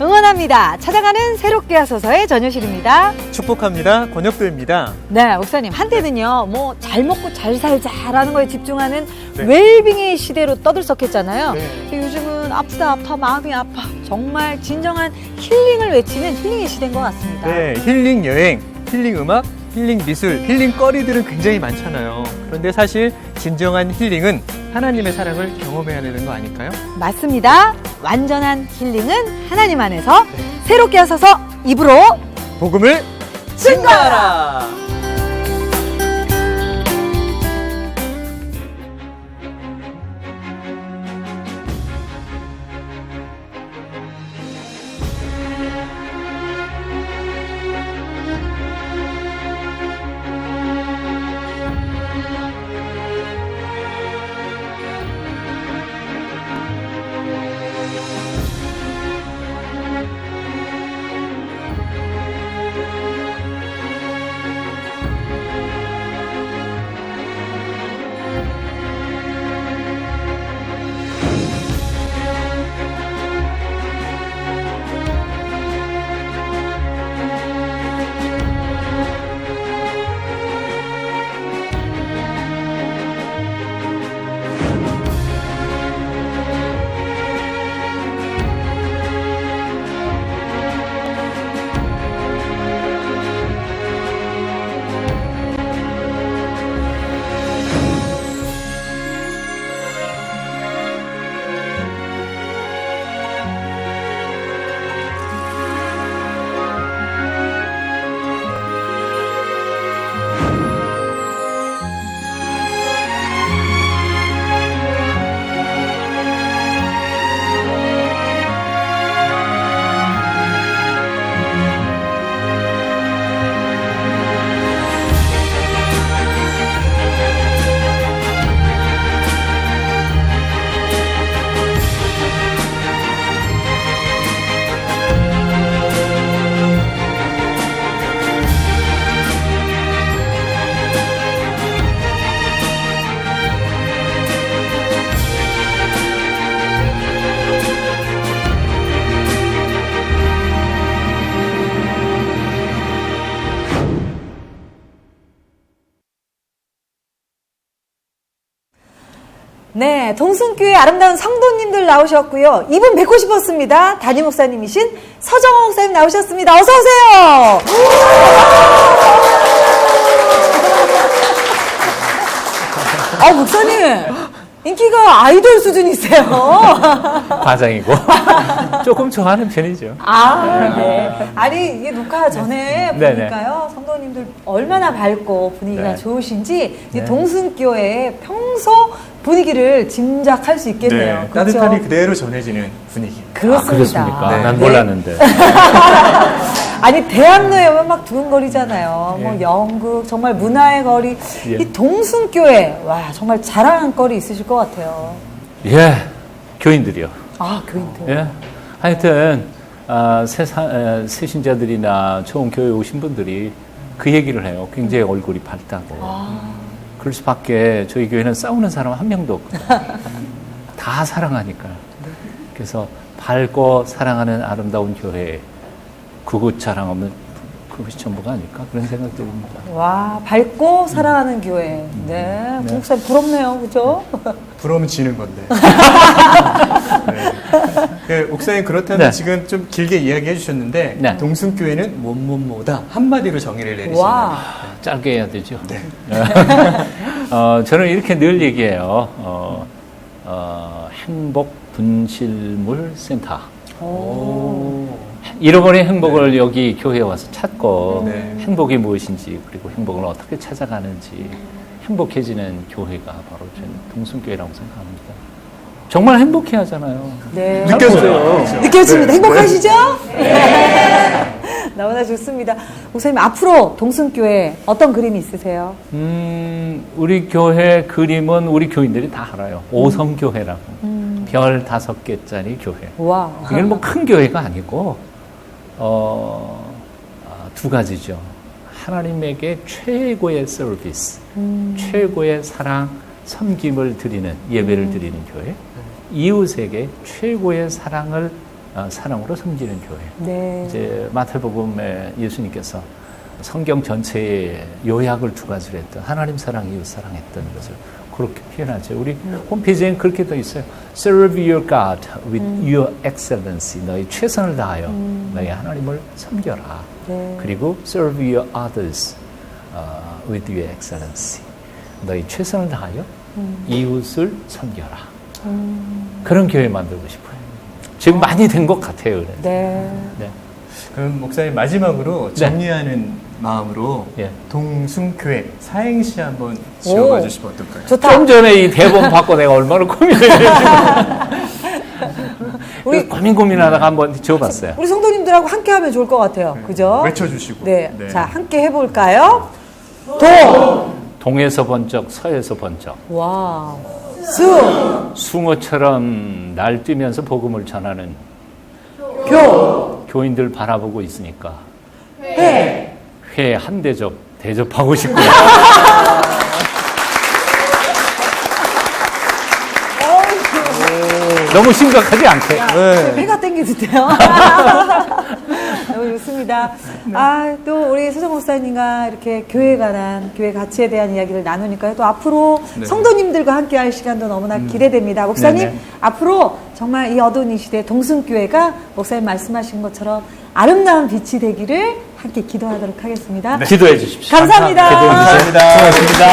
응원합니다. 찾아가는 새롭게 하소서의 전효실입니다. 축복합니다. 권혁도입니다. 네, 목사님, 한때는요, 뭐 잘 먹고 잘 살자라는 거에 집중하는 네. 웰빙의 시대로 떠들썩했잖아요. 네. 근데 요즘은 아프다 마음이 아파, 정말 진정한 힐링을 외치는 힐링의 시대인 것 같습니다. 네, 힐링 여행, 힐링 음악, 힐링 미술, 힐링 거리들은 굉장히 많잖아요. 그런데 사실 진정한 힐링은 하나님의 사랑을 경험해야 되는 거 아닐까요? 맞습니다. 완전한 힐링은 하나님 안에서 새롭게 하소서 입으로 복음을 증거하라. 네, 동순교회 아름다운 성도님들 나오셨고요. 이분 뵙고 싶었습니다. 담임 목사님이신 서정호 목사님 나오셨습니다. 어서 오세요. 목사님 인기가 아이돌 수준이세요. 과장이고 조금 좋아하는 편이죠. 네. 아니 이게 녹화 전에 보니까요, 성도님들 얼마나 밝고 분위기가 좋으신지 이 동순교회 평소 분위기를 짐작할 수 있겠네요. 네, 그렇죠? 따뜻함이 그대로 전해지는 분위기. 그렇습니다. 그렇습니까? 네. 난 몰랐는데. 아니 대학로에 오면 막 두근거리잖아요. 뭐 연극, 정말 문화의 거리. 이 동순교회, 와 정말 자랑할 거리 있으실 것 같아요. 예, 교인들이요. 교인들. 예, 하여튼 새신자들이나 처음 교회 오신 분들이 그 얘기를 해요. 굉장히 얼굴이 밝다고. 그럴 수밖에. 저희 교회는 싸우는 사람 한 명도 없거든요. 다 사랑하니까. 그래서 밝고 사랑하는 아름다운 교회, 그곳 자랑 없는 그것이 전부가 아닐까, 그런 생각이 듭니다. 와, 밝고 사랑하는 교회. 네, 목사님 부럽네요, 그죠? 부러우면 지는 건데. 네. 목사님 그렇다면 지금 좀 길게 이야기해 주셨는데 동순교회는 뭐다 한마디로 정의를 내리신다. 짧게 해야 되죠. 네. 저는 이렇게 늘 얘기해요. 행복 분실물 센터. 잃어버린 행복을 여기 교회에 와서 찾고 행복이 무엇인지, 그리고 행복을 어떻게 찾아가는지 행복해지는 교회가 바로 저는 동순교회라고 생각합니다. 정말 행복해 하잖아요. 네. 느껴져요. 느껴집니다. 행복하시죠? 너무나 좋습니다. 목사님, 앞으로 동순교회 어떤 그림이 있으세요? 우리 교회 그림은 우리 교인들이 다 알아요. 오성교회라고. 별 5개짜리 교회. 와. 이건 뭐 큰 교회가 아니고, 두 가지죠. 하나님에게 최고의 서비스, 최고의 사랑, 섬김을 드리는, 예배를 드리는 교회. 이웃에게 최고의 사랑을 사랑으로 섬기는 교회. 네. 이제 마태복음에 예수님께서 성경 전체에 요약을 두 가지로 했던 하나님 사랑, 이웃 사랑했던 것을 그렇게 표현하죠. 우리 홈페이지엔 그렇게 돼 있어요. Serve your God with your excellency. 너희 최선을 다하여 너희 하나님을 섬겨라. 네. 그리고 serve your others with your excellency. 너희 최선을 다하여 이웃을 섬겨라. 그런 교회 만들고 싶어요. 지금 많이 된 것 같아요. 그래서. 네. 네. 그럼 목사님 마지막으로 네. 정리하는 마음으로 예. 동순교회 사행시 한번 지어봐 주시면 어떨까요? 좋다. 좀 전에 이 대본 받고 내가 얼마나 고민했는지. 우리 고민하다가 한번 지어봤어요. 우리 성도님들하고 함께 하면 좋을 것 같아요. 그죠? 외쳐주시고. 네. 네. 자, 함께 해볼까요? 동에서 번쩍, 서에서 번쩍. 와. 숭어처럼 날뛰면서 복음을 전하는 교인들 바라보고 있으니까 회 한 대접 대접하고 싶고요. 너무 심각하지 않게. 회가 땡기는데요. 너무 좋습니다. 또 우리 수정 목사님과 이렇게 교회에 관한 교회 가치에 대한 이야기를 나누니까요. 또 앞으로 네. 성도님들과 함께 할 시간도 너무나 기대됩니다. 목사님, 네네. 앞으로 정말 이 어두운 이 시대 동순교회가 목사님 말씀하신 것처럼 아름다운 빛이 되기를 함께 기도하도록 하겠습니다. 기도해 주십시오. 감사합니다. 기도해 주세요. 고맙습니다.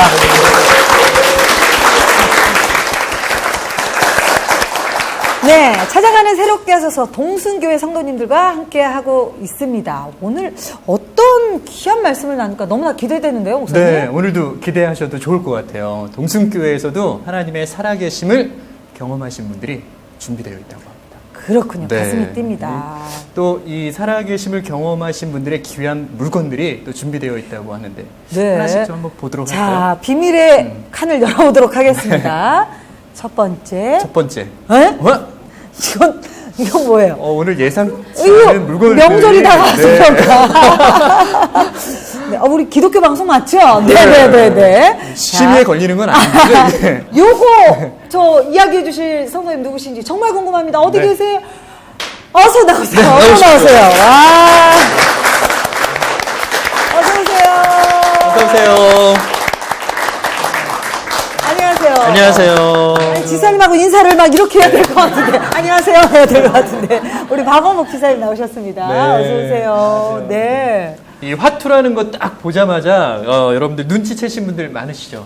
네, 찾아가는 새롭게 하셔서 동순교회 성도님들과 함께 하고 있습니다. 오늘 어떤 귀한 말씀을 나눌까 너무나 기대되는데요, 목사님. 네, 오늘도 기대하셔도 좋을 것 같아요. 동순교회에서도 하나님의 살아계심을 경험하신 분들이 준비되어 있다고 합니다. 그렇군요. 네. 가슴이 뜁니다. 또 이 살아계심을 경험하신 분들의 귀한 물건들이 또 준비되어 있다고 하는데 네. 하나씩 좀 한번 보도록 자, 할까요? 비밀의 칸을 열어보도록 하겠습니다. 첫 번째. 첫 번째. 에? 이건 뭐예요? 오늘 예상치 이거 않은 물건을 명절이 다가왔습니까? 네, 우리 기독교 방송 맞죠? 네네네네. 심의에 걸리는 건 아닌데. 요거 저 이야기해 주실 성도님 누구신지 정말 궁금합니다. 어디 네. 계세요? 어서 나오세요. 어서 나오세요. 와. 어서 오세요. 어서 오세요. 안녕하세요. 안녕하세요. 아니, 지사님하고 인사를 막 이렇게 해야 될 것 같은데. 안녕하세요. 해야 될 것 같은데. 우리 박원목 지사님 나오셨습니다. 네. 어서 오세요. 안녕하세요. 네. 이 화투라는 거 딱 보자마자 여러분들 눈치채신 분들 많으시죠?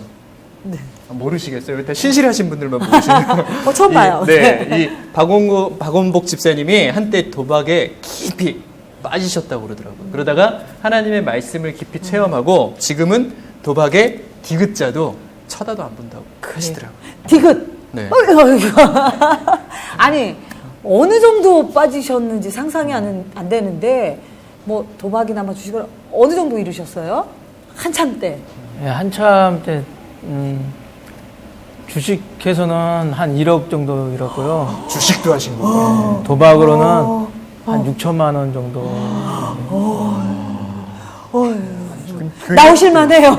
네. 모르시겠어요? 일단 신실하신 분들만 모르시네요. 처음 봐요. 네, 이 박원복 집사님이 한때 도박에 깊이 빠지셨다고 그러더라고요. 그러다가 하나님의 말씀을 깊이 체험하고 지금은 도박의 디귿자도 쳐다도 안 본다고 하시더라고요. 디귿. 네. 아니 어느 정도 빠지셨는지 상상이 안 되는데 뭐 도박이나 뭐 주식을 어느 정도 잃으셨어요? 한참 때. 예, 한참 때 주식해서는 한 1억 정도 잃었고요. 주식도 하신 거예요. 도박으로는 한 6천만 원 정도. 나오실만 해요.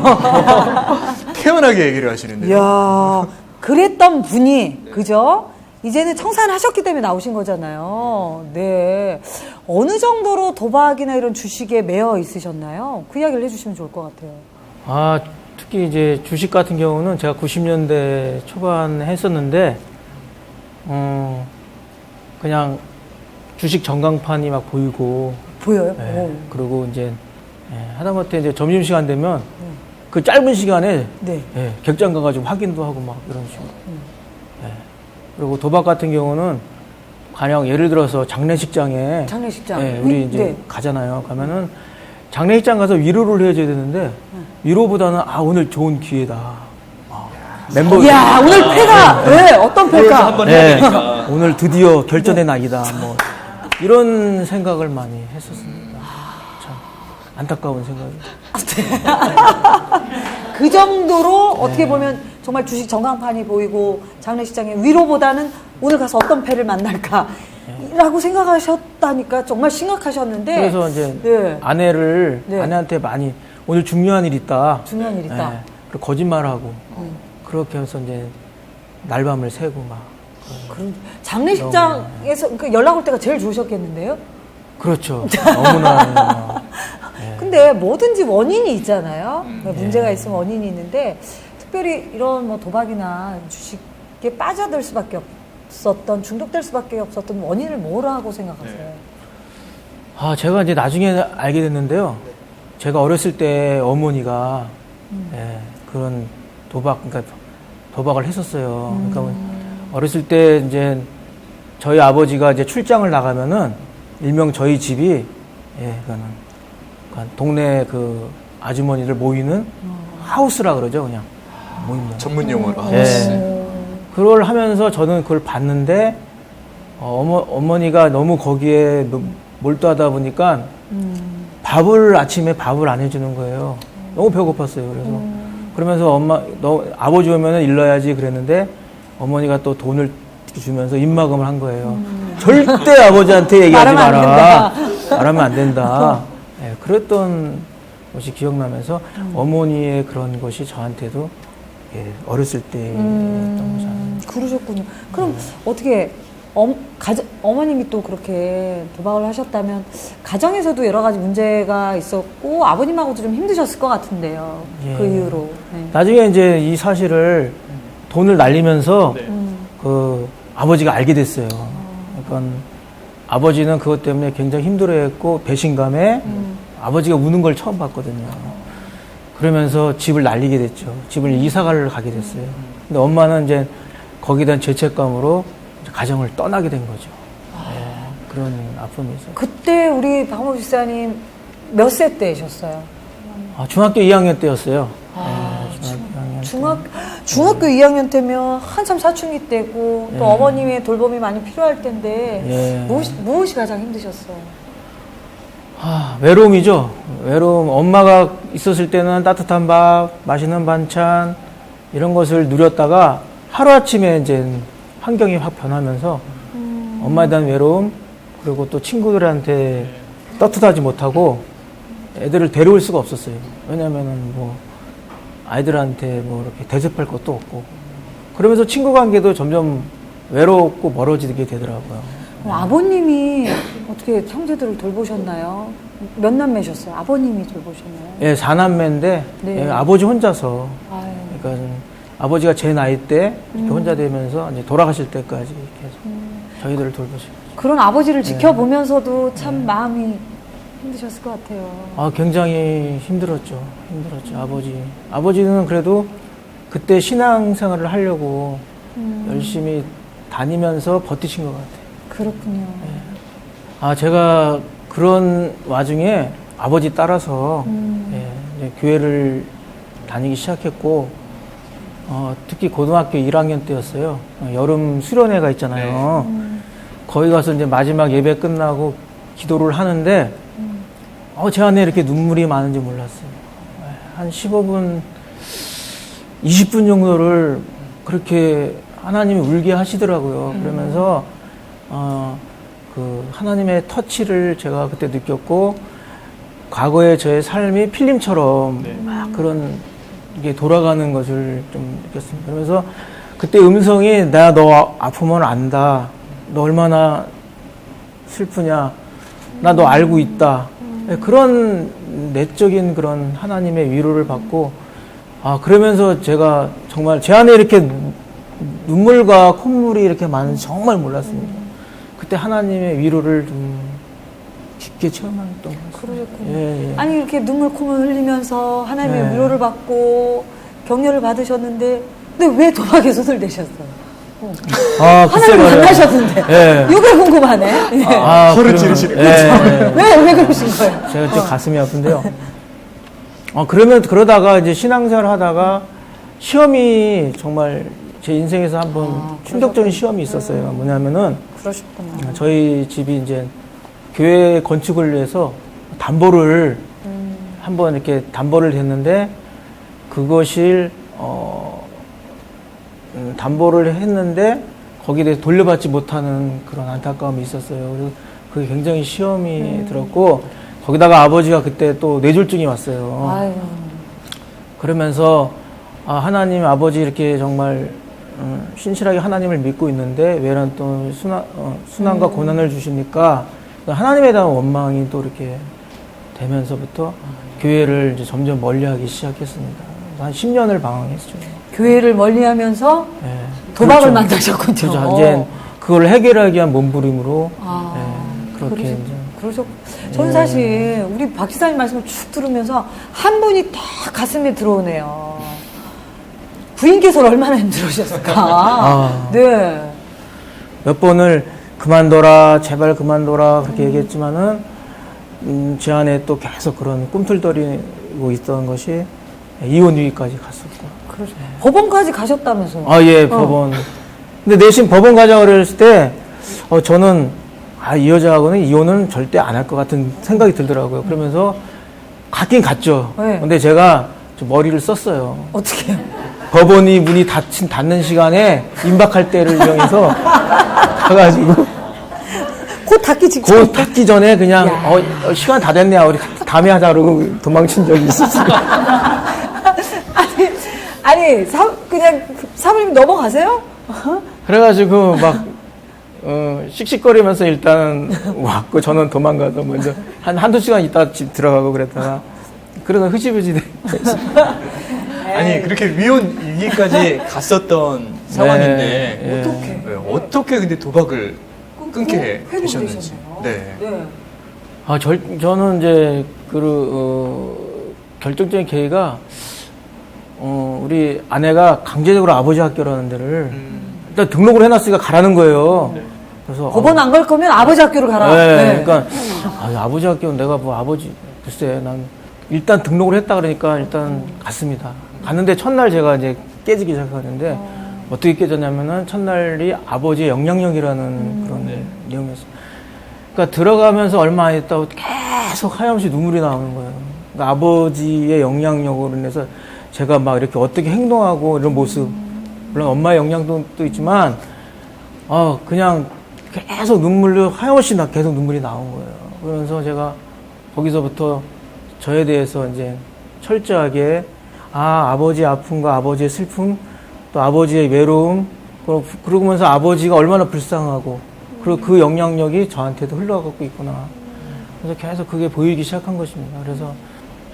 태연하게 얘기를 하시는데요. 이야, 그랬던 분이, 그죠? 이제는 청산하셨기 때문에 나오신 거잖아요. 네. 어느 정도로 도박이나 이런 주식에 매여 있으셨나요? 그 이야기를 해주시면 좋을 것 같아요. 특히 이제 주식 같은 경우는 제가 90년대 초반에 했었는데, 그냥 주식 전광판이 막 보이고, 보여요? 예, 그리고 이제, 하다못해 이제 점심시간 되면 그 짧은 시간에 네. 예, 객장 가가지고 확인도 하고 막 이런 식으로. 예. 그리고 도박 같은 경우는 가령 예를 들어서 장례식장에 장례식장. 예, 우리 이제 네. 가잖아요. 가면은 장례식장 가서 위로를 해줘야 되는데 위로보다는 오늘 좋은 기회다. 멤버 이야, 오늘 패가, 네, 어떤 패가? 한번 예, 해야 되니까. 오늘 드디어 결전의 낙이다. 뭐 이런 생각을 많이 했었습니다. 참 안타까운 생각이. 그 정도로 어떻게 보면 정말 주식 전광판이 보이고 장례식장에 위로보다는 오늘 가서 어떤 패를 만날까 라고 생각하셨다니까 정말 심각하셨는데 그래서 이제 네. 아내한테 많이 오늘 중요한 일 있다. 중요한 일 있다. 그리고 거짓말하고 그렇게 해서 이제 날밤을 새고 막 그런 장례식장에서 그 연락 올 때가 제일 좋으셨겠는데요? 그렇죠. 너무나. 근데 뭐든지 원인이 있잖아요. 문제가 있으면 원인이 있는데 특별히 이런 뭐 도박이나 주식에 빠져들 수밖에 없었던, 중독될 수밖에 없었던 원인을 뭐라고 생각하세요? 제가 이제 나중에 알게 됐는데요. 제가 어렸을 때 어머니가 그런 그러니까 도박을 했었어요. 그러니까 어렸을 때 이제 저희 아버지가 이제 출장을 나가면은 일명 저희 집이 그러니까 동네 그 아주머니들 모이는 하우스라 그러죠, 그냥 모이는 전문 용어로. 그걸 하면서 저는 그걸 봤는데 어머니가 너무 거기에 몰두하다 보니까 아침에 밥을 안 해주는 거예요. 너무 배고팠어요. 그래서 그러면서 아버지 오면은 일러야지 그랬는데 어머니가 또 돈을 주면서 입막음을 한 거예요. 절대 아버지한테 얘기하지 마라. 말하면 안 된다. 그랬던 것이 기억나면서 어머니의 그런 것이 저한테도 어렸을 때 했던 거잖아요. 그러셨군요. 그럼 어떻게 어머님이 또 그렇게 도박을 하셨다면 가정에서도 여러 가지 문제가 있었고 아버님하고도 좀 힘드셨을 것 같은데요. 그 이후로. 나중에 이제 이 사실을 돈을 날리면서 그 아버지가 알게 됐어요. 그러니까 아버지는 그것 때문에 굉장히 힘들어했고 배신감에 아버지가 우는 걸 처음 봤거든요. 그러면서 집을 날리게 됐죠. 집을 이사가를 가게 됐어요. 근데 엄마는 이제 거기에 대한 죄책감으로 가정을 떠나게 된 거죠. 그런 아픔이 있어요. 그때 우리 박원복 집사님 몇 세 때셨어요? 중학교 2학년 때였어요. 중학교 2학년 때면 한참 사춘기 때고 또 어머님의 돌봄이 많이 필요할 텐데 무엇이 가장 힘드셨어요? 외로움이죠. 외로움. 엄마가 있었을 때는 따뜻한 밥, 맛있는 반찬 이런 것을 누렸다가 하루아침에 이제 환경이 확 변하면서 엄마에 대한 외로움 그리고 또 친구들한테 떳떳하지 못하고 애들을 데려올 수가 없었어요. 왜냐면은 뭐 아이들한테 뭐 이렇게 대접할 것도 없고 그러면서 친구 관계도 점점 외롭고 멀어지게 되더라고요. 아버님이 어떻게 형제들을 돌보셨나요? 몇 남매셨어요? 아버님이 돌보셨나요? 4남매인데 아버지 혼자서 그러니까 아버지가 제 나이 때 이렇게 혼자 되면서 이제 돌아가실 때까지 이렇게 해서 저희들을 돌보시고 그런 아버지를 지켜보면서도 참 마음이 힘드셨을 것 같아요. 굉장히 힘들었죠. 아버지는 그래도 그때 신앙생활을 하려고 열심히 다니면서 버티신 것 같아요. 그렇군요. 제가 그런 와중에 아버지 따라서 이제 교회를 다니기 시작했고 특히 고등학교 1학년 때였어요. 여름 수련회가 있잖아요. 거기 가서 이제 마지막 예배 끝나고 기도를 하는데 제 안에 이렇게 눈물이 많은지 몰랐어요. 한 15분, 20분 정도를 그렇게 하나님이 울게 하시더라고요. 그러면서 그 하나님의 터치를 제가 그때 느꼈고 과거의 저의 삶이 필름처럼 막 그런 이게 돌아가는 것을 좀 느꼈습니다. 그러면서 그때 음성이 내가 너 아프면 안다. 너 얼마나 슬프냐. 나 너 알고 있다. 그런 내적인 그런 하나님의 위로를 받고 그러면서 제가 정말 제 안에 이렇게 눈물과 콧물이 이렇게 많은지 정말 몰랐습니다. 그때 하나님의 위로를 좀 깊게 체험했던 것 같습니다. 그러셨군요. 아니 이렇게 눈물 콧물 흘리면서 하나님의 위로를 받고 격려를 받으셨는데 근데 왜 도박에 손을 대셨어요? 하나님 만나셨는데 이게 궁금하네. 허를 찌르시는 왜 그러신 거예요? 제가 좀 가슴이 아픈데요. 그러다가 이제 신앙생활 하다가 시험이 정말 제 인생에서 한번 충격적인 시험이 있었어요. 뭐냐면은 그러셨구나. 저희 집이 이제 교회 건축을 위해서 담보를 한번 이렇게 담보를 했는데 그것을 담보를 했는데 거기에 대해서 돌려받지 못하는 그런 안타까움이 있었어요. 그래서 그게 굉장히 시험이 들었고 거기다가 아버지가 그때 또 뇌졸중이 왔어요. 아유. 그러면서 하나님 아버지 이렇게 정말 신실하게 하나님을 믿고 있는데 왜 난 또 순환과 고난을 주십니까? 하나님에 대한 원망이 또 이렇게 되면서부터 교회를 이제 점점 멀리하기 시작했습니다. 한 10년을 방황했죠. 교회를 멀리하면서 네. 도박을 그렇죠. 만드셨군요. 그렇죠. 이제 그걸 해결하기 위한 몸부림으로 그렇게 이제. 그러죠. 저는 사실 우리 박 지사님 말씀을 쭉 들으면서 한 분이 딱 가슴에 들어오네요. 부인께서 얼마나 힘들으셨을까. 네. 몇 번을 그만둬라, 제발 그만둬라 그렇게 얘기했지만은 제 안에 또 계속 그런 꿈틀거리고 있던 것이 이혼 위기까지 갔었고. 그렇죠. 법원까지 가셨다면서요? 예, 법원. 근데 내심 법원 가자고 그랬을 때 저는 이 여자하고는 이혼은 절대 안 할 것 같은 생각이 들더라고요. 그러면서 갔긴 갔죠. 네. 근데 제가 좀 머리를 썼어요. 어떻게 해요? 법원이 문이 닫는 시간에 임박할 때를 이용해서 가가지고 곧 닫기 직전. 곧 닫기 전에 그냥 시간 다 됐네, 우리 다음에 하자 그러고 도망친 적이 있었어요. 아니 그냥 사모님 넘어가세요? 그래가지고 막 씩씩거리면서 일단 왔고 저는 도망가서 먼저 한두 시간 있다가 집 들어가고 그랬다가 그러다 흐지부지 돼. 아니 그렇게 위혼 위기까지 갔었던 상황인데 어떻게 근데 도박을 끊게 되셨는지. 네. 저는 이제 결정적인 계기가 우리 아내가 강제적으로 아버지 학교라는 데를 일단 등록을 해놨으니까 가라는 거예요. 그래서 법원 안 갈 거면 아버지 학교로 가라. 네. 그러니까 아버지 학교는 내가 뭐 아버지 글쎄 난 일단 등록을 했다 그러니까 일단 갔습니다. 갔는데 첫날 제가 이제 깨지기 시작하는데 어떻게 깨졌냐면은 첫날이 아버지의 영향력이라는 그런 내용이었어요. 그러니까 들어가면서 얼마 안 있다고 계속 하염없이 눈물이 나오는 거예요. 그러니까 아버지의 영향력으로 인해서 제가 막 이렇게 어떻게 행동하고 이런 모습, 물론 엄마의 영향도 있지만 그냥 계속 눈물로 하염없이 계속 눈물이 나온 거예요. 그러면서 제가 거기서부터 저에 대해서 이제 철저하게 아버지의 아픔과 아버지의 슬픔, 또 아버지의 외로움, 그러면서 아버지가 얼마나 불쌍하고 그리고 그 영향력이 저한테도 흘러가고 있구나. 그래서 계속 그게 보이기 시작한 것입니다. 그래서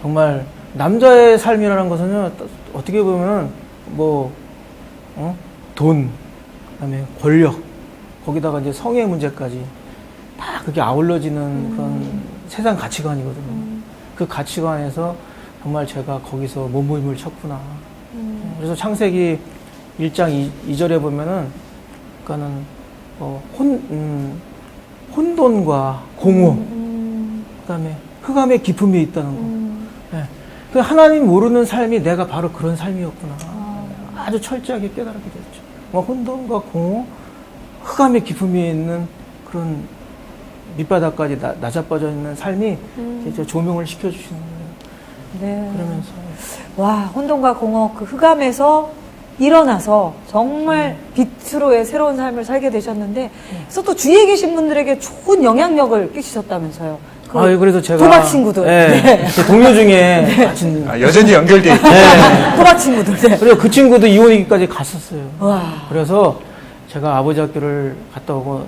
정말 남자의 삶이라는 것은 어떻게 보면 돈, 그다음에 권력, 거기다가 이제 성의 문제까지 다 그게 아울러지는 그런 세상 가치관이거든요. 그 가치관에서 정말 제가 거기서 몸부림을 쳤구나. 그래서 창세기 1장 2절에 보면은, 그러니까는 혼돈과 공허, 그다음에 흑암의 기품이 있다는 거. 네. 그 하나님 모르는 삶이 내가 바로 그런 삶이었구나. 아주 철저하게 깨달게 됐죠. 혼돈과 공허, 흑암의 기품이 있는 그런 밑바닥까지 낮아빠져 있는 삶이 이제 조명을 시켜주시는 거예요. 네. 그러면서 혼돈과 공허 그 흑암에서 일어나서 정말 빛으로의 새로운 삶을 살게 되셨는데, 그래서 또 주위에 계신 분들에게 좋은 영향력을 끼치셨다면서요. 그래서 제가 도박 친구들, 제 동료 중에 같이 여전히 연결돼 있고. 도박 친구들. 네. 그리고 그 친구도 이혼위기까지 갔었어요. 와. 그래서 제가 아버지 학교를 갔다 오고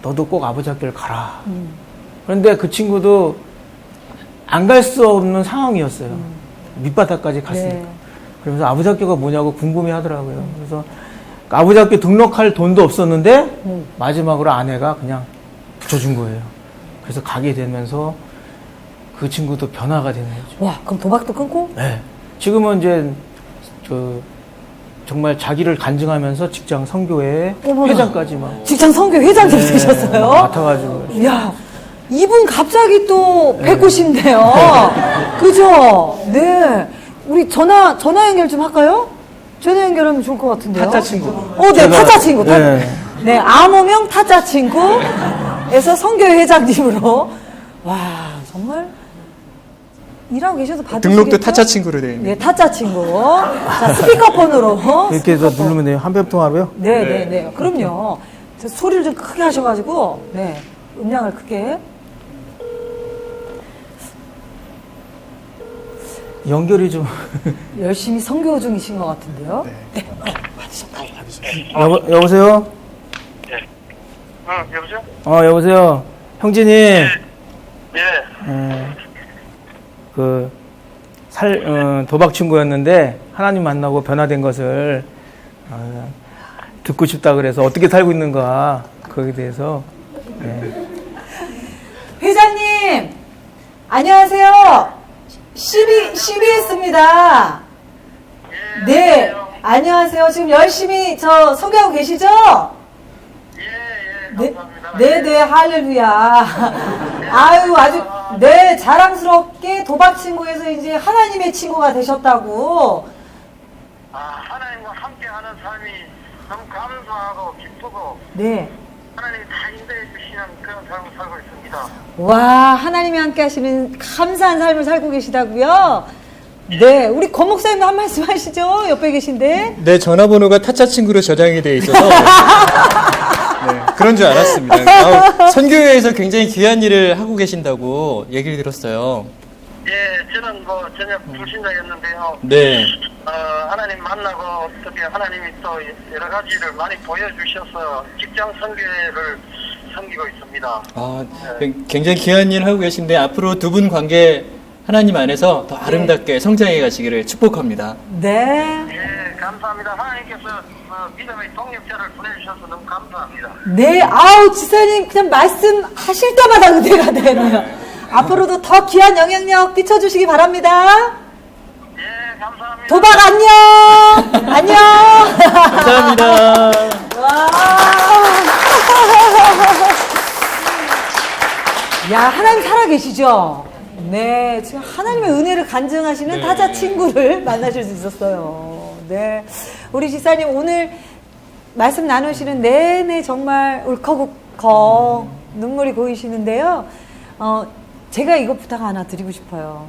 너도 꼭 아버지 학교를 가라. 그런데 그 친구도 안 갈 수 없는 상황이었어요. 밑바닥까지 갔으니까. 네. 그러면서 아버지 학교가 뭐냐고 궁금해 하더라고요. 그래서 아버지 학교 등록할 돈도 없었는데 마지막으로 아내가 그냥 붙여준 거예요. 그래서 가게 되면서 그 친구도 변화가 되는 거죠. 와, 그럼 도박도 끊고? 네. 지금은 이제 정말 자기를 간증하면서 직장 선교회 회장까지 막. 직장 선교 회장님 되셨어요? 맡아가지고. 이야, 이분 갑자기 또 뵙고 싶네요. 그죠? 네. 우리 전화 연결 좀 할까요? 전화 연결하면 좋을 것 같은데요. 타짜 친구. 네, 타짜 친구. 네. 암호명 타짜 친구에서 선교회 회장님으로. 와, 정말 일하고 계셔도 받으시겠죠? 등록도 타짜 친구로 되어 있는. 네, 타짜 친구. 자, 스피커폰으로. 이렇게 해서 누르면 돼요. 한 배 통화로요? 네. 그럼요. 소리를 좀 크게 하셔가지고, 네, 음량을 크게. 연결이 좀. 열심히 선교 중이신 것 같은데요. 네. 여보세요? 예. 여보세요? 여보세요? 형제님. 예. 도박 친구였는데 하나님 만나고 변화된 것을 듣고 싶다 그래서 어떻게 살고 있는가 거기에 대해서. 네. 회장님, 안녕하세요. CBS입니다. 네, 안녕하세요. 지금 열심히 소개하고 계시죠? 예, 네, 감사합니다. 네, 할렐루야. 아유, 아주, 네, 자랑스럽게 도박 친구에서 이제 하나님의 친구가 되셨다고. 하나님과 함께하는 삶이 너무 감사하고 기쁘고 네. 하나님이 다 인도해 주시는 그런 삶을 살고 있습니다. 와, 하나님이 함께 하시는 감사한 삶을 살고 계시다고요? 네, 우리 권 목사님도 한 말씀 하시죠? 옆에 계신데. 네, 전화번호가 타짜 친구로 저장이 돼 있어서 네, 그런 줄 알았습니다. 선교회에서 굉장히 귀한 일을 하고 계신다고 얘기를 들었어요. 예, 저는 전혀 불신자였는데요. 네. 하나님 만나고 어떻게 하나님이 또 여러 가지를 많이 보여주셔서 직장 선교회를 섬기고 있습니다. 굉장히 귀한 일을 하고 계신데 앞으로 두 분 관계 하나님 안에서 더 아름답게 성장해 가시기를 축복합니다. 네. 예, 감사합니다. 하나님께서 믿음의 동력자를 보내주셔서 너무 감사합니다. 네, 아우, 지사님 그냥 말씀하실 때마다 은혜가 되네요. 앞으로도 더 귀한 영향력 비춰주시기 바랍니다. 예, 감사합니다. 도박 안녕! 안녕! 감사합니다. 와. 야, 하나님 살아계시죠? 네, 지금 하나님의 은혜를 간증하시는 타자 친구를 만나실 수 있었어요. 네. 우리 지사님 오늘 말씀 나누시는 내내 정말 울컥울컥 눈물이 고이시는데요. 제가 이거 부탁 하나 드리고 싶어요.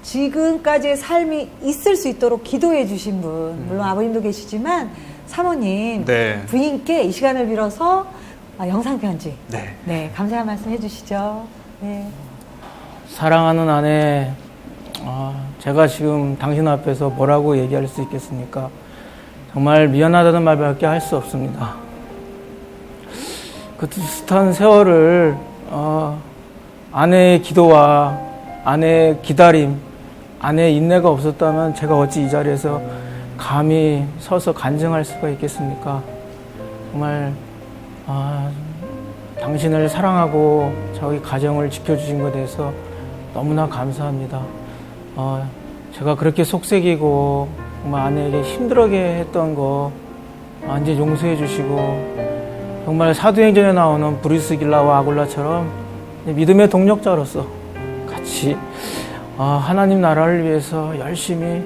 지금까지의 삶이 있을 수 있도록 기도해 주신 분, 물론 아버님도 계시지만 사모님, 네. 부인께 이 시간을 빌어서 영상편지, 네. 네, 감사한 말씀 해주시죠. 네. 사랑하는 아내, 제가 지금 당신 앞에서 뭐라고 얘기할 수 있겠습니까? 정말 미안하다는 말밖에 할 수 없습니다. 그 비슷한 세월을 아내의 기도와 아내의 기다림, 아내의 인내가 없었다면 제가 어찌 이 자리에서 감히 서서 간증할 수가 있겠습니까? 정말 당신을 사랑하고 저희 가정을 지켜주신 것에 대해서 너무나 감사합니다. 제가 그렇게 속색이고 정말 아내에게 힘들게 했던 거 이제 용서해 주시고 정말 사도행전에 나오는 브루스 길라와 아굴라처럼 믿음의 동력자로서 같이 하나님 나라를 위해서 열심히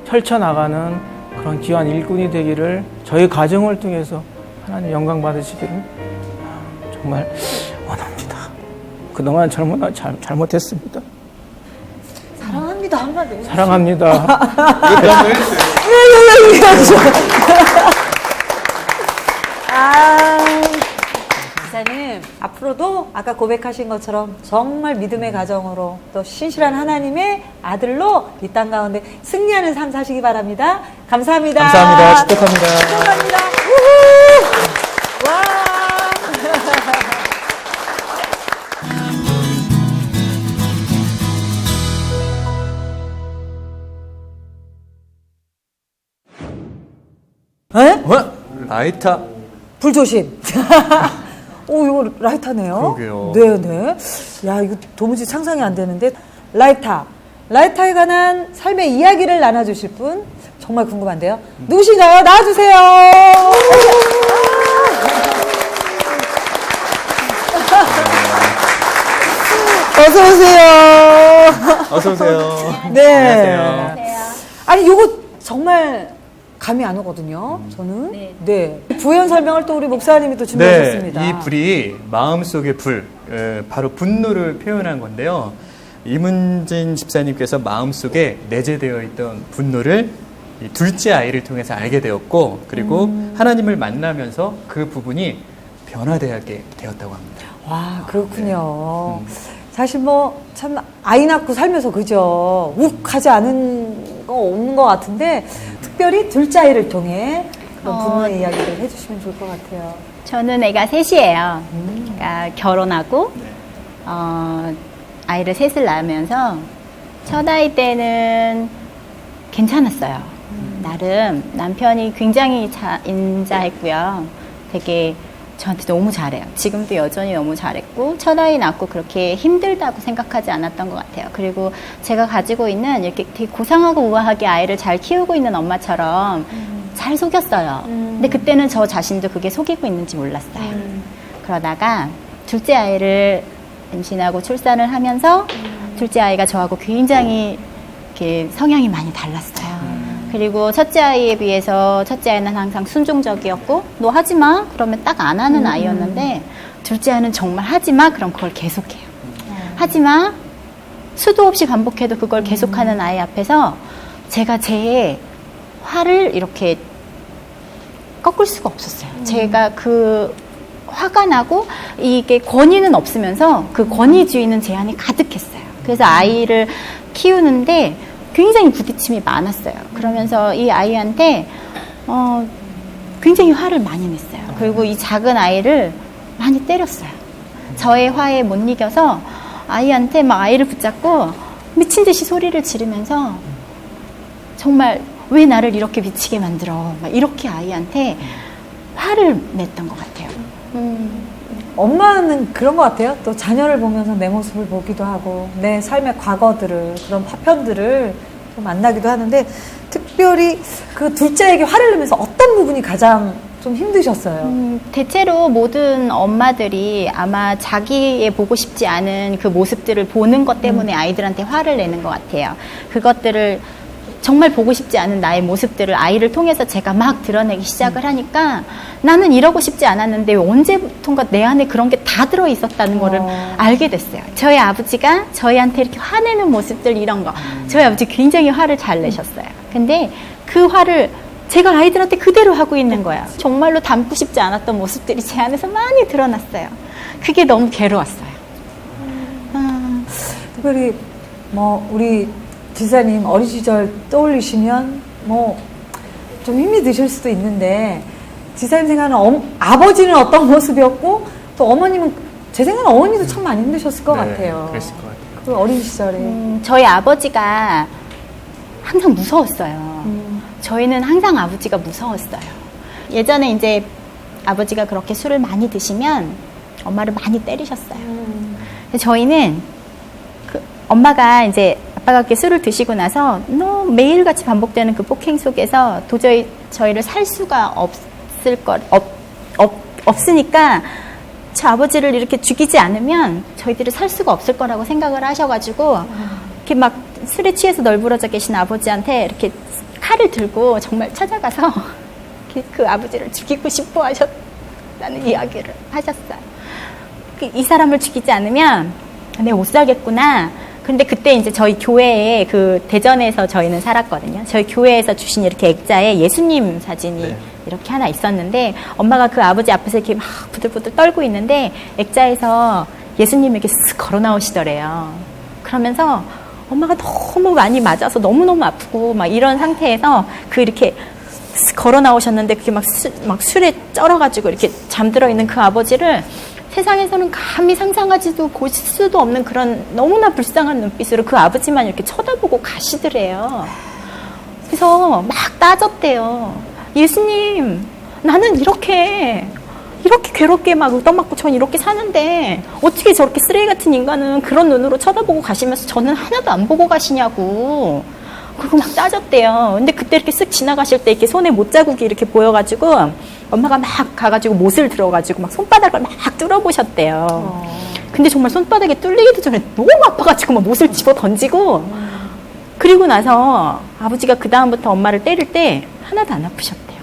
펼쳐나가는 그런 귀한 일꾼이 되기를 저희 가정을 통해서 하나님 영광 받으시기를 정말 원합니다. 그동안 잘못했습니다. 사랑합니다. 한마디. 사랑합니다. 기사님, 앞으로도 아까 고백하신 것처럼 정말 믿음의 가정으로 또 신실한 하나님의 아들로 이 땅 가운데 승리하는 삶 사시기 바랍니다. 감사합니다. 감사합니다. 축복합니다. 축복합니다. 와. 에? 라이터. 불 조심. 오, 이거 라이터네요. 그러게요. 네네. 야, 이거 도무지 상상이 안 되는데. 라이터에 관한 삶의 이야기를 나눠주실 분, 정말 궁금한데요. 누구신가요? 나와주세요. 어서오세요. 어서오세요. 네. 안녕하세요. 아니, 요거 정말 감이 안 오거든요. 저는. 네. 부연 설명을 또 우리 목사님이 또 준비하셨습니다. 이 불이 마음속의 불, 바로 분노를 표현한 건데요. 이문진 집사님께서 마음속에 내재되어 있던 분노를 이 둘째 아이를 통해서 알게 되었고, 그리고 하나님을 만나면서 그 부분이 변화되게 되었다고 합니다. 와, 그렇군요. 사실 뭐 참 아이 낳고 살면서 그죠. 욱하지 않은 없는 것 같은데 특별히 둘째 아이를 통해 그런 부모의 이야기를 해주시면 좋을 것 같아요. 저는 애가 셋이에요. 그러니까 결혼하고 아이를 셋을 낳으면서 첫 아이 때는 괜찮았어요. 나름 남편이 굉장히 인자했고요. 되게 저한테 너무 잘해요. 지금도 여전히 너무 잘했고 첫 아이 낳고 그렇게 힘들다고 생각하지 않았던 것 같아요. 그리고 제가 가지고 있는 이렇게 되게 고상하고 우아하게 아이를 잘 키우고 있는 엄마처럼 잘 속였어요. 근데 그때는 저 자신도 그게 속이고 있는지 몰랐어요. 그러다가 둘째 아이를 임신하고 출산을 하면서 둘째 아이가 저하고 굉장히 이렇게 성향이 많이 달랐어요. 그리고 첫째 아이에 비해서 첫째 아이는 항상 순종적이었고 너 하지 마 그러면 딱 안 하는 아이였는데 둘째 아이는 정말 하지 마 그럼 그걸 계속해요. 하지 마 수도 없이 반복해도 그걸 계속하는 아이 앞에서 제가 제 화를 이렇게 꺾을 수가 없었어요. 제가 그 화가 나고 이게 권위는 없으면서 그 권위주의는 제 안에 가득했어요. 그래서 아이를 키우는데 굉장히 부딪힘이 많았어요. 그러면서 이 아이한테 굉장히 화를 많이 냈어요. 그리고 이 작은 아이를 많이 때렸어요. 저의 화에 못 이겨서 아이한테 막 아이를 붙잡고 미친 듯이 소리를 지르면서 정말 왜 나를 이렇게 미치게 만들어 막 이렇게 아이한테 화를 냈던 것 같아요. 엄마는 그런 것 같아요. 또 자녀를 보면서 내 모습을 보기도 하고 내 삶의 과거들을 그런 파편들을 좀 만나기도 하는데 특별히 그 둘째에게 화를 내면서 어떤 부분이 가장 좀 힘드셨어요? 대체로 모든 엄마들이 아마 자기의 보고 싶지 않은 그 모습들을 보는 것 때문에 아이들한테 화를 내는 것 같아요. 그것들을 정말 보고 싶지 않은 나의 모습들을 아이를 통해서 제가 막 드러내기 시작을 하니까 나는 이러고 싶지 않았는데 언제부턴가 내 안에 그런 게 다 들어있었다는 거를 알게 됐어요. 저희 아버지가 저희한테 이렇게 화내는 모습들 이런 거 저희 아버지 굉장히 화를 잘 내셨어요. 근데 그 화를 제가 아이들한테 그대로 하고 있는 거예요. 정말로 담고 싶지 않았던 모습들이 제 안에서 많이 드러났어요. 그게 너무 괴로웠어요. 특별히 뭐 우리 지사님 어린 시절 떠올리시면 뭐 좀 힘이 드실 수도 있는데 지사님 생각하는 아버지는 어떤 모습이었고 또 어머님은 제 생각에는 어머니도 참 많이 힘드셨을 것 같아요. 그랬을 것 같아요. 그 어린 시절에 저희 아버지가 항상 무서웠어요. 저희는 항상 아버지가 무서웠어요. 예전에 이제 아버지가 그렇게 술을 많이 드시면 엄마를 많이 때리셨어요. 근데 저희는 엄마가 이제 아빠가 그렇게 술을 드시고 나서 너무 매일같이 반복되는 그 폭행 속에서 도저히 저희를 살 수가 없으니까 저 아버지를 이렇게 죽이지 않으면 저희들이 살 수가 없을 거라고 생각을 하셔가지고 이렇게 막 술에 취해서 널브러져 계신 아버지한테 이렇게 칼을 들고 정말 찾아가서 그 아버지를 죽이고 싶어 하셨다는 이야기를 하셨어요. 이 사람을 죽이지 않으면 내가 못 살겠구나. 근데 그때 이제 저희 교회에 그 대전에서 저희는 살았거든요. 저희 교회에서 주신 이렇게 액자에 예수님 사진이 이렇게 하나 있었는데 엄마가 그 아버지 앞에서 이렇게 막 부들부들 떨고 있는데 액자에서 예수님에게 쓱 걸어 나오시더래요. 그러면서 엄마가 너무 많이 맞아서 너무너무 아프고 막 이런 상태에서 그 이렇게 쓱 걸어 나오셨는데 그게 막 술에 쩔어가지고 이렇게 잠들어 있는 그 아버지를 세상에서는 감히 상상하지도 보실 수도 없는 그런 너무나 불쌍한 눈빛으로 그 아버지만 이렇게 쳐다보고 가시더래요. 그래서 막 따졌대요. 예수님, 나는 이렇게 괴롭게 막 얻어맞고 전 이렇게 사는데 어떻게 저렇게 쓰레기 같은 인간은 그런 눈으로 쳐다보고 가시면서 저는 하나도 안 보고 가시냐고. 그리고 막 따졌대요. 근데 그때 이렇게 쓱 지나가실 때 이렇게 손에 못자국이 이렇게 보여가지고 엄마가 막 가가지고 못을 들어가지고 막 손바닥을 막 뚫어보셨대요. 근데 정말 손바닥에 뚫리기도 전에 너무 아파가지고 막 못을 집어 던지고 그리고 나서 아버지가 그 다음부터 엄마를 때릴 때 하나도 안 아프셨대요.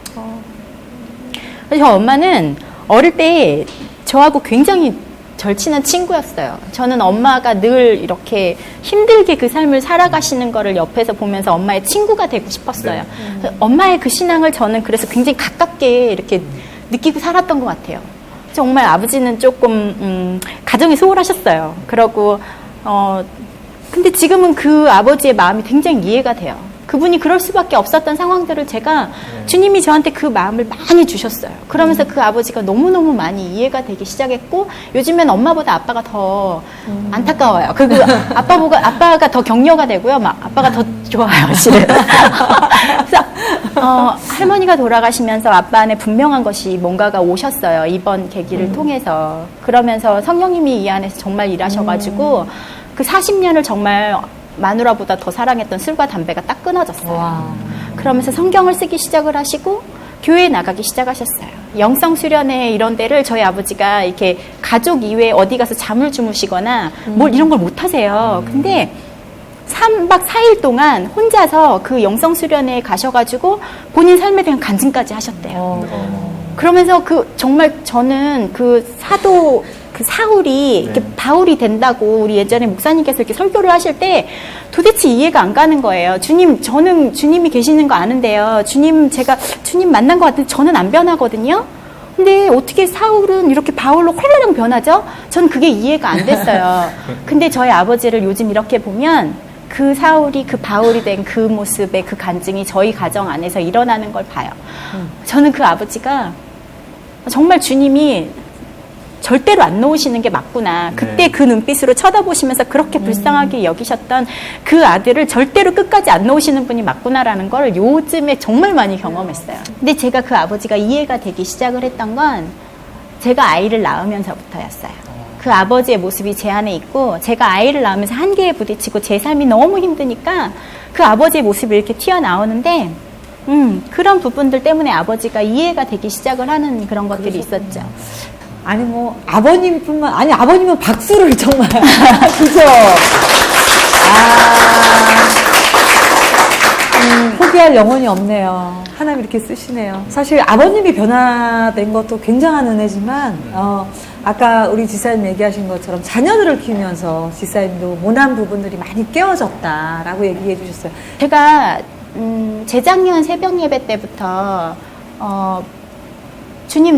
그래서 엄마는 어릴 때 저하고 굉장히 절친한 친구였어요. 저는 엄마가 늘 이렇게 힘들게 그 삶을 살아가시는 거를 옆에서 보면서 엄마의 친구가 되고 싶었어요. 엄마의 그 신앙을 저는 그래서 굉장히 가깝게 이렇게 느끼고 살았던 것 같아요. 정말 아버지는 조금 가정이 소홀하셨어요. 그러고 근데 지금은 그 아버지의 마음이 굉장히 이해가 돼요. 그 그분이 그럴 수밖에 없었던 상황들을 제가 주님이 저한테 그 마음을 많이 주셨어요. 그러면서 그 아버지가 너무너무 많이 이해가 되기 시작했고 요즘엔 엄마보다 아빠가 더 안타까워요. 아빠가 더 격려가 되고요. 막 아빠가 더 좋아요, 실은. 그래서 할머니가 돌아가시면서 아빠 안에 분명한 것이 뭔가가 오셨어요. 이번 계기를 통해서. 그러면서 성령님이 이 안에서 정말 일하셔가지고 그 40년을 정말 마누라보다 더 사랑했던 술과 담배가 딱 끊어졌어요. 와. 그러면서 성경을 쓰기 시작을 하시고 교회에 나가기 시작하셨어요. 영성 수련회 이런 데를 저희 아버지가 이렇게 가족 이외에 어디 가서 잠을 주무시거나 뭘 이런 걸 못 하세요. 근데 3박 4일 동안 혼자서 그 영성 수련회에 가셔가지고 본인 삶에 대한 간증까지 하셨대요. 그러면서 정말 저는 그 사울이 이렇게 바울이 된다고 우리 예전에 목사님께서 이렇게 설교를 하실 때 도대체 이해가 안 가는 거예요. 주님, 저는 주님이 계시는 거 아는데요. 제가 주님 만난 것 같은데 저는 안 변하거든요. 근데 어떻게 사울은 이렇게 바울로 홀라랑 변하죠? 전 그게 이해가 안 됐어요. 근데 저희 아버지를 요즘 이렇게 보면 그 사울이 그 바울이 된 그 모습의 그 간증이 저희 가정 안에서 일어나는 걸 봐요. 저는 그 아버지가 정말 주님이 절대로 안 놓으시는 게 맞구나. 그때 그 눈빛으로 쳐다보시면서 그렇게 불쌍하게 여기셨던 그 아들을 절대로 끝까지 안 놓으시는 분이 맞구나라는 걸 요즘에 정말 많이 경험했어요. 근데 제가 그 아버지가 이해가 되기 시작을 했던 건 제가 아이를 낳으면서부터였어요. 그 아버지의 모습이 제 안에 있고 제가 아이를 낳으면서 한계에 부딪히고 제 삶이 너무 힘드니까 그 아버지의 모습이 이렇게 튀어나오는데 그런 부분들 때문에 아버지가 이해가 되기 시작을 하는 그런 것들이 있었죠. 아니 뭐 아버님뿐만 아니 아버님은 박수를 정말 그죠? 포기할 영혼이 없네요. 하나님 이렇게 쓰시네요. 사실 아버님이 변화된 것도 굉장한 은혜지만 아까 우리 지사님 얘기하신 것처럼 자녀들을 키우면서 지사님도 모난 부분들이 많이 깨어졌다라고 얘기해 주셨어요. 제가 재작년 새벽 예배 때부터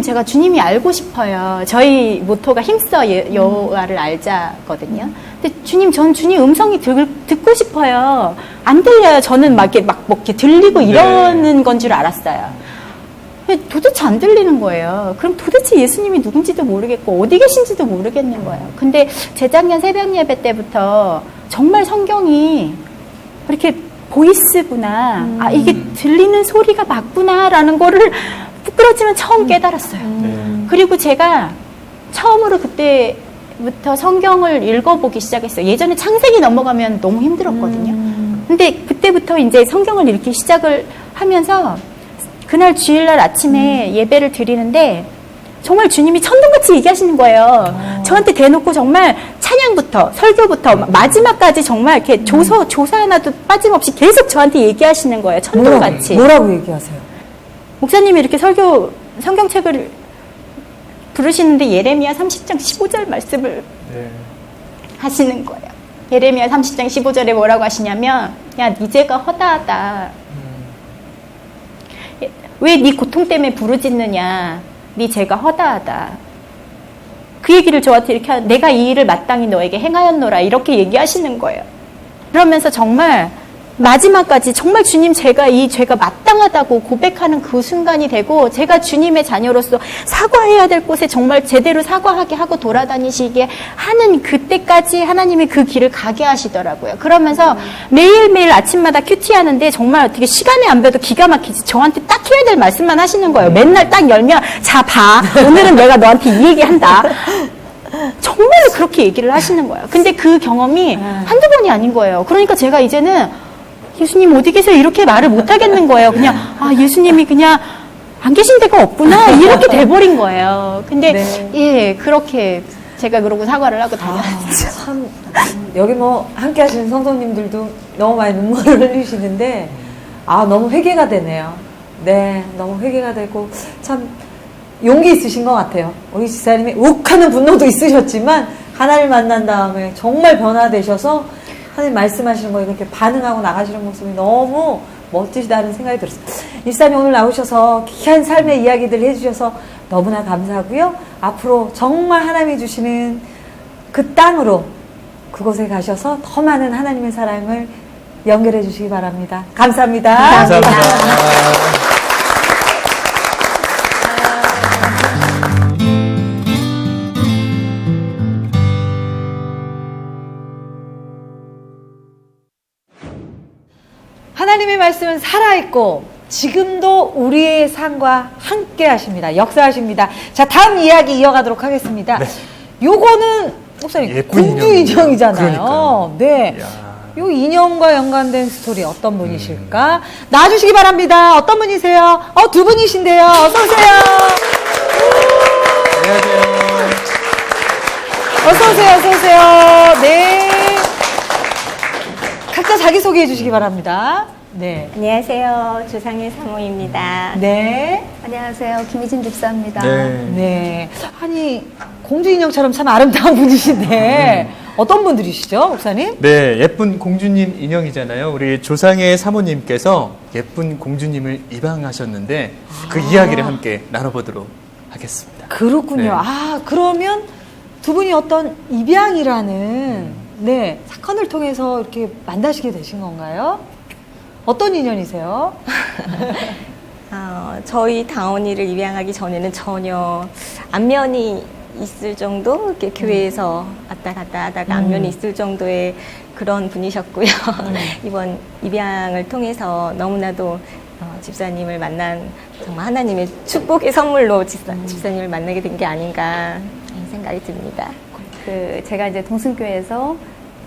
제가 주님이 알고 싶어요. 저희 모토가 힘써 여호와를 알자거든요. 근데 전 주님 음성이 듣고 싶어요. 안 들려요. 저는 막 이렇게 들리고 이러는 건 줄 알았어요. 도대체 안 들리는 거예요. 그럼 도대체 예수님이 누군지도 모르겠고 어디 계신지도 모르겠는 거예요. 근데 재작년 새벽 예배 때부터 정말 성경이 이렇게 보이스구나. 이게 들리는 소리가 맞구나라는 거를 부끄럽지만 처음 깨달았어요. 그리고 제가 처음으로 그때부터 성경을 읽어보기 시작했어요. 예전에 창세기 넘어가면 너무 힘들었거든요. 근데 그때부터 이제 성경을 읽기 시작을 하면서 그날 주일날 아침에 예배를 드리는데 정말 주님이 천둥같이 얘기하시는 거예요. 저한테 대놓고 정말 찬양부터 설교부터 마지막까지 정말 이렇게 조사 하나도 빠짐없이 계속 저한테 얘기하시는 거예요. 천둥같이. 뭐라고 얘기하세요? 목사님이 이렇게 성경책을 부르시는데 예레미야 30장 15절 말씀을 하시는 거예요. 예레미야 30장 15절에 뭐라고 하시냐면 야, 네 죄가 허다하다. 왜 네 고통 때문에 부르짖느냐. 네 죄가 허다하다. 그 얘기를 저한테 이렇게 내가 이 일을 마땅히 너에게 행하였노라 이렇게 얘기하시는 거예요. 그러면서 정말 마지막까지 정말 주님 제가 이 죄가 마땅하다고 고백하는 그 순간이 되고 제가 주님의 자녀로서 사과해야 될 곳에 정말 제대로 사과하게 하고 돌아다니시게 하는 그때까지 하나님이 그 길을 가게 하시더라고요. 그러면서 매일매일 아침마다 큐티하는데 정말 어떻게 시간에 안 배도 기가 막히지 저한테 딱 해야 될 말씀만 하시는 거예요. 맨날 딱 열면 자 봐 오늘은 내가 너한테 이 얘기한다. 정말로 그렇게 얘기를 하시는 거예요. 근데 그 경험이 한두 번이 아닌 거예요. 그러니까 제가 이제는 예수님 어디 계세요? 이렇게 말을 못 하겠는 거예요. 그냥 예수님이 그냥 안 계신 데가 없구나 이렇게 돼버린 거예요. 근데 예 그렇게 제가 그러고 사과를 하고 다녔죠. 참 여기 뭐 함께 하시는 성도님들도 너무 많이 눈물을 흘리시는데 너무 회개가 되네요. 네, 너무 회개가 되고 참 용기 있으신 것 같아요. 우리 지사님이 욱하는 분노도 있으셨지만 하나님을 만난 다음에 정말 변화되셔서 하나님 말씀하시는 거에 그렇게 반응하고 나가시는 모습이 너무 멋지시다는 생각이 들었어요. 일사님 오늘 나오셔서 귀한 삶의 이야기들 해주셔서 너무나 감사하고요. 앞으로 정말 하나님이 주시는 그 땅으로 그곳에 가셔서 더 많은 하나님의 사랑을 연결해 주시기 바랍니다. 감사합니다. 감사합니다. 하나님의 말씀은 살아있고 지금도 우리의 삶과 함께 하십니다. 역사하십니다. 자, 다음 이야기 이어가도록 하겠습니다. 요거는 목사님 예쁜 공주 인형이에요. 인형이잖아요. 그러니까요. 네. 이야. 요 인형과 연관된 스토리 어떤 분이실까? 나와주시기 바랍니다. 어떤 분이세요? 두 분이신데요. 어서 오세요. 안녕하세요. 어서 오세요. 어서 오세요. 네. 각자 자기 소개해 주시기 바랍니다. 네. 안녕하세요. 조상의 사모입니다. 네. 안녕하세요. 김희진 집사입니다. 네. 네. 아니, 공주 인형처럼 참 아름다운 분이신데, 어떤 분들이시죠, 목사님? 네, 예쁜 공주님 인형이잖아요. 우리 조상의 사모님께서 예쁜 공주님을 입양하셨는데 그 이야기를 함께 나눠보도록 하겠습니다. 그렇군요. 네. 그러면 두 분이 어떤 입양이라는, 네, 사건을 통해서 이렇게 만나시게 되신 건가요? 어떤 인연이세요? 저희 다원이를 입양하기 전에는 전혀 안면이 있을 정도, 이렇게 교회에서 왔다 갔다 하다가 안면이 있을 정도의 그런 분이셨고요. 이번 입양을 통해서 너무나도 집사님을 만난 정말 하나님의 축복의 선물로 집사님을 만나게 된 게 아닌가 생각이 듭니다. 제가 이제 동순교회에서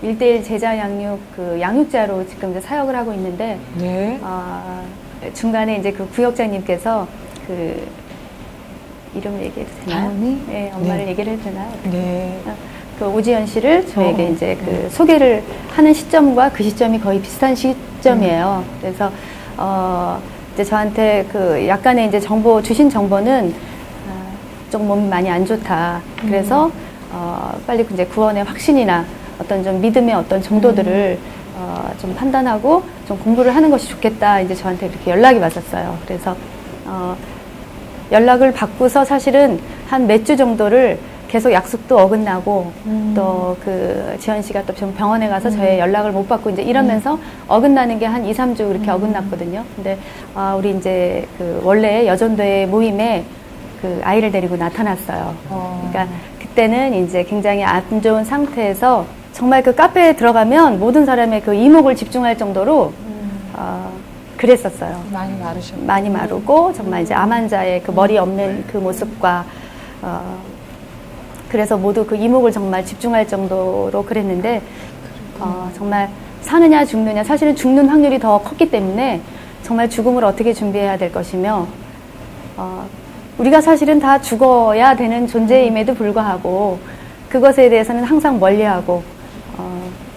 1:1 제자 양육 양육자로 지금 이제 사역을 하고 있는데 네. 중간에 이제 그 구역장님께서 이름을 얘기해도 되나요? 다원이? 네, 엄마를 네. 얘기를 해도 되나요? 네. 그 오지연 씨를 저에게 이제 그 소개를 하는 시점과 그 시점이 거의 비슷한 시점이에요. 그래서 이제 저한테 약간의 이제 주신 정보는 좀 몸이 많이 안 좋다. 그래서 빨리 이제 구원의 확신이나 어떤 좀 믿음의 어떤 정도들을 좀 판단하고 좀 공부를 하는 것이 좋겠다. 이제 저한테 이렇게 연락이 왔었어요. 그래서 연락을 받고서 사실은 한 몇 주 정도를 계속 약속도 어긋나고 또 지연 씨가 또 좀 병원에 가서 저의 연락을 못 받고 이제 이러면서 어긋나는 게 한 2, 3주 이렇게 어긋났거든요. 근데 우리 이제 원래 여전도의 모임에 아이를 데리고 나타났어요. 그러니까 그때는 이제 굉장히 안 좋은 상태에서 정말 카페에 들어가면 모든 사람의 이목을 집중할 정도로 그랬었어요. 많이 마르셨고. 많이 마르고 정말 이제 암 환자의 머리 없는 그 모습과 그래서 모두 이목을 정말 집중할 정도로 그랬는데 정말 사느냐 죽느냐 사실은 죽는 확률이 더 컸기 때문에 정말 죽음을 어떻게 준비해야 될 것이며 우리가 사실은 다 죽어야 되는 존재임에도 불구하고 그것에 대해서는 항상 멀리하고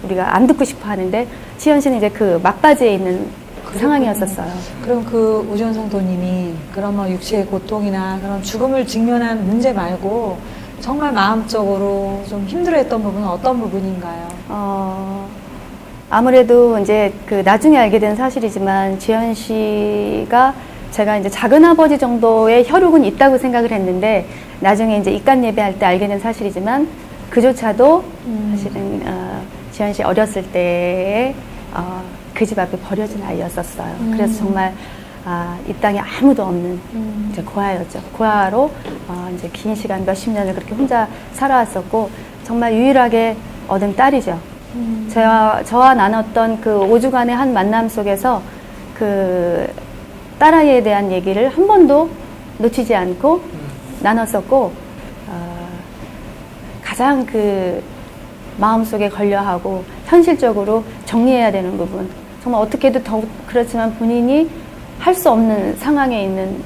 우리가 안 듣고 싶어 하는데 지연 씨는 이제 막바지에 있는 상황이었었어요. 그럼 우지연 성도님이 그런 육체의 고통이나 그런 죽음을 직면한 문제 말고 정말 마음적으로 좀 힘들어했던 부분은 어떤 부분인가요? 아무래도 이제 나중에 알게 된 사실이지만 지연 씨가 제가 이제 작은 아버지 정도의 혈육은 있다고 생각을 했는데 나중에 이제 입간 예배할 때 알게 된 사실이지만 그조차도 사실은 지연 씨 어렸을 때에 그 집 앞에 버려진 아이였었어요. 그래서 정말 이 땅에 아무도 없는 이제 고아였죠. 고아로 이제 긴 시간 몇십 년을 그렇게 혼자 살아왔었고 정말 유일하게 얻은 딸이죠. 저와 나눴던 5주간의 한 만남 속에서 딸아이에 대한 얘기를 한 번도 놓치지 않고 나눴었고 가장 마음속에 걸려하고 현실적으로 정리해야 되는 부분 정말 어떻게든 더욱 그렇지만 본인이 할 수 없는 상황에 있는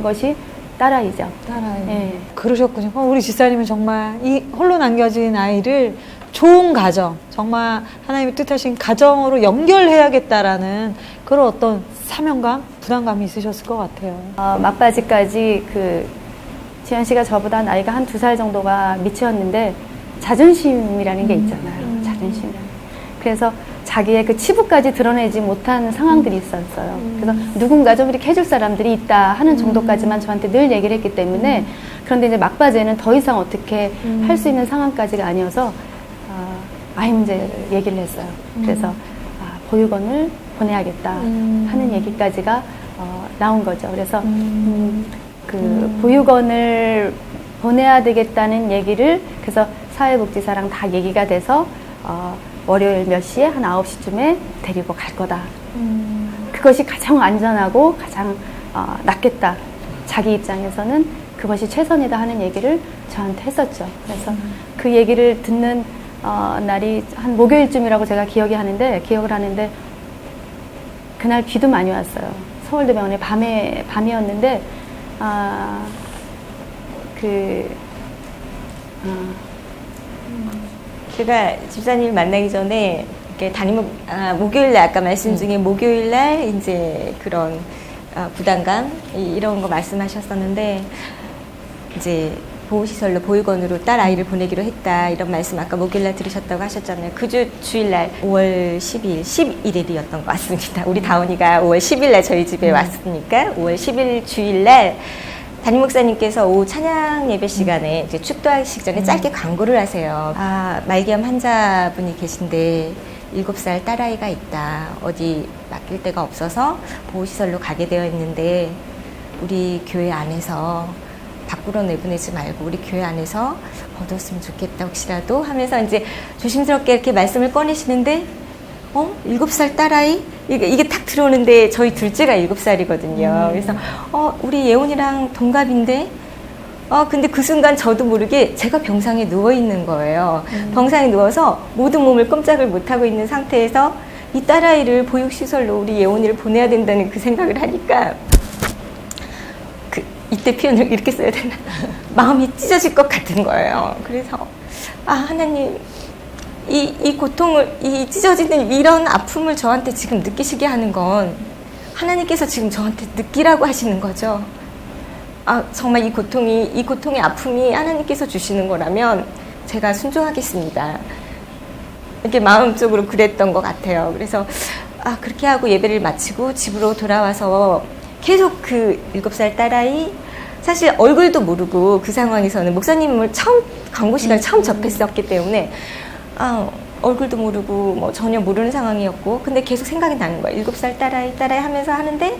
것이 딸아이죠. 딸아이. 네. 그러셨군요. 우리 집사님은 정말 이 홀로 남겨진 아이를 좋은 가정, 정말 하나님이 뜻하신 가정으로 연결해야겠다라는 그런 어떤 사명감, 부담감이 있으셨을 것 같아요. 막바지까지 지연 씨가 저보다 나이가 한 2살 정도가 미치었는데 자존심이라는 게 있잖아요. 자존심이라는. 그래서 자기의 치부까지 드러내지 못한 상황들이 있었어요. 그래서 누군가 좀 이렇게 해줄 사람들이 있다 하는 정도까지만 저한테 늘 얘기를 했기 때문에 그런데 이제 막바지에는 더 이상 어떻게 할 수 있는 상황까지가 아니어서 아이 문제를 얘기를 했어요. 그래서 보육원을 보내야겠다 하는 얘기까지가 나온 거죠. 그래서 보육원을 보내야 되겠다는 얘기를 그래서 사회복지사랑 다 얘기가 돼서 월요일 몇 시에 한 9시쯤에 데리고 갈 거다. 그것이 가장 안전하고 가장 낫겠다. 자기 입장에서는 그것이 최선이다 하는 얘기를 저한테 했었죠. 그래서 그 얘기를 듣는 날이 한 목요일쯤이라고 제가 기억을 하는데 그날 비도 많이 왔어요. 서울대병원에 밤이었는데 제가 집사님 만나기 전에 이렇게 목요일날 아까 말씀 중에 목요일날 이제 그런 부담감 이런 거 말씀하셨었는데 이제 보호시설로 보육원으로 딸 아이를 보내기로 했다 이런 말씀 아까 목요일날 들으셨다고 하셨잖아요. 그 주일날 5월 12일, 11일이었던 것 같습니다. 우리 다운이가 5월 10일날 저희 집에 왔으니까 5월 10일 주일날 담임 목사님께서 오후 찬양 예배 시간에 이제 축도하시기 전에 짧게 광고를 하세요. 말기암 환자분이 계신데 7살 딸아이가 있다. 어디 맡길 데가 없어서 보호시설로 가게 되어 있는데 우리 교회 안에서 밖으로 내보내지 말고 우리 교회 안에서 얻었으면 좋겠다 혹시라도 하면서 이제 조심스럽게 이렇게 말씀을 꺼내시는데 7살 딸아이? 이게 탁 들어오는데 저희 둘째가 7살이거든요. 그래서 우리 예원이랑 동갑인데 근데 그 순간 저도 모르게 제가 병상에 누워있는 거예요. 병상에 누워서 모든 몸을 꼼짝을 못하고 있는 상태에서 이 딸아이를 보육시설로 우리 예원이를 보내야 된다는 그 생각을 하니까 이때 표현을 이렇게 써야 되나 마음이 찢어질 것 같은 거예요. 그래서 하나님 이 고통을 이 찢어지는 이런 아픔을 저한테 지금 느끼시게 하는 건 하나님께서 지금 저한테 느끼라고 하시는 거죠. 정말 이 고통의 아픔이 하나님께서 주시는 거라면 제가 순종하겠습니다. 이렇게 마음적으로 그랬던 것 같아요. 그래서 그렇게 하고 예배를 마치고 집으로 돌아와서 계속 그 7살 딸아이 사실 얼굴도 모르고 그 상황에서는 목사님을 광고 시간을 처음 접했었기 때문에 얼굴도 모르고 뭐 전혀 모르는 상황이었고 근데 계속 생각이 나는 거예요. 7살 딸아이 하면서 하는데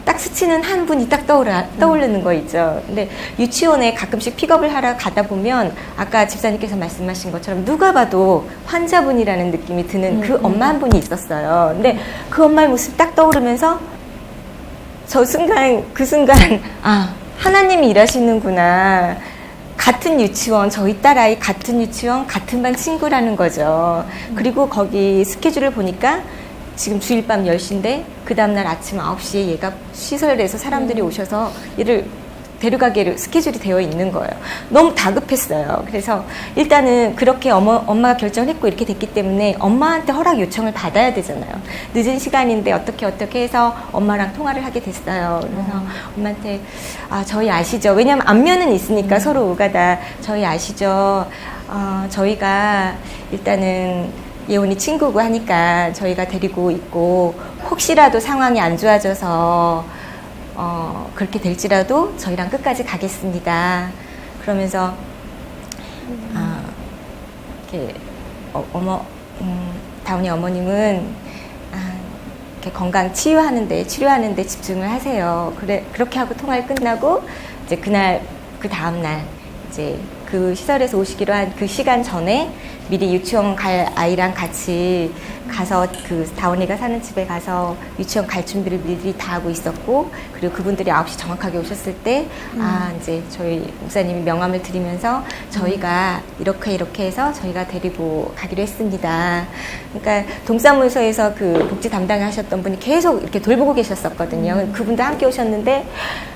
딱 스치는 한 분이 딱 떠오르는 거 있죠. 근데 유치원에 가끔씩 픽업을 하러 가다 보면 아까 집사님께서 말씀하신 것처럼 누가 봐도 환자분이라는 느낌이 드는 그 엄마 한 분이 있었어요. 근데 그 엄마의 모습이 딱 떠오르면서 그 순간 하나님이 일하시는구나. 같은 유치원, 저희 딸아이 같은 유치원, 같은 반 친구라는 거죠. 그리고 거기 스케줄을 보니까 지금 주일 밤 10시인데 그 다음날 아침 9시에 얘가 시설에서 사람들이 오셔서 얘를 데려가기로 스케줄이 되어 있는 거예요. 너무 다급했어요. 그래서 일단은 그렇게 엄마가 결정을 했고 이렇게 됐기 때문에 엄마한테 허락 요청을 받아야 되잖아요. 늦은 시간인데 어떻게 해서 엄마랑 통화를 하게 됐어요. 그래서 엄마한테 저희 아시죠? 왜냐하면 안면은 있으니까 서로 오가다 저희 아시죠? 저희가 일단은 예원이 친구고 하니까 저희가 데리고 있고 혹시라도 상황이 안 좋아져서 그렇게 될지라도 저희랑 끝까지 가겠습니다. 그러면서 이렇게 다운이 어머님은 이렇게 건강 치료하는데 집중을 하세요. 그렇게 하고 통화를 끝나고 이제 그 다음 날 이제 그 시설에서 오시기로 한 그 시간 전에 미리 유치원 갈 아이랑 같이 가서 그 다운이가 사는 집에 가서 유치원 갈 준비를 미리 다 하고 있었고 그리고 그분들이 9시 정확하게 오셨을 때 이제 저희 목사님이 명함을 드리면서 저희가 이렇게 해서 저희가 데리고 가기로 했습니다. 그러니까 동사무소에서 그 복지 담당하셨던 분이 계속 이렇게 돌보고 계셨었거든요. 그분도 함께 오셨는데